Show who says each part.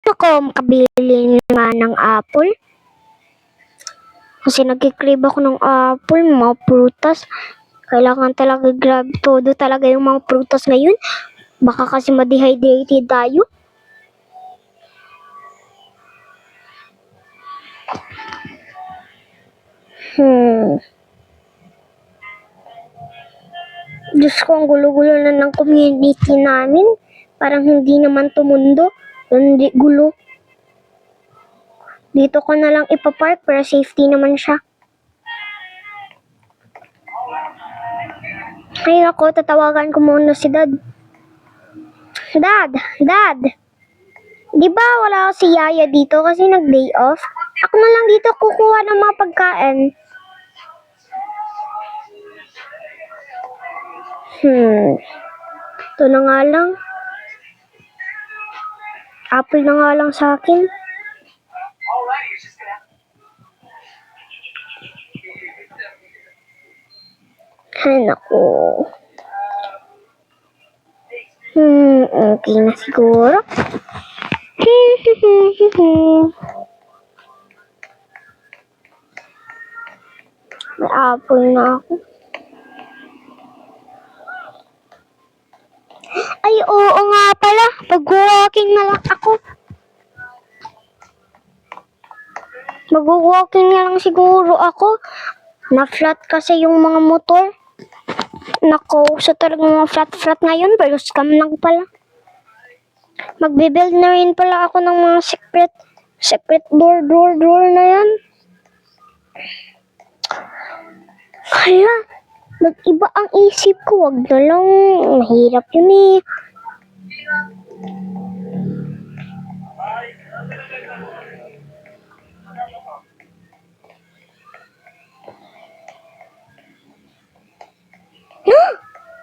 Speaker 1: ako makabili nga ng apple. Kasi nagkikrave ako ng apple, mga prutas. Kailangan talaga grab todo talaga yung mga prutas ngayon. Baka kasi ma-dehydrated tayo. Diyos ko, ang gulo-gulo na ng community namin. Parang hindi naman tumundo. Hindi gulo. Dito ko na lang ipapark para safety naman siya. Ay ako, tatawagan ko muna si Dad. Dad! Di ba wala si Yaya dito kasi nag-day off? Ako na lang dito kukuha ng mga pagkain. Ito na nga lang. Apple na nga lang sa akin. Ay, naku. Okay na siguro. May apple na ako. Ay, oo nga pala. Mag-walking na lang ako. Mag-walking na lang siguro ako. Na-flat kasi yung mga motor. Nako, so talagang mga flat ngayon. Pero scam lang pala. Magbe-build na rin pala ako ng mga secret door na yan. Kaya, nag-iba ang isip ko. Wag na lang. Mahirap yun eh.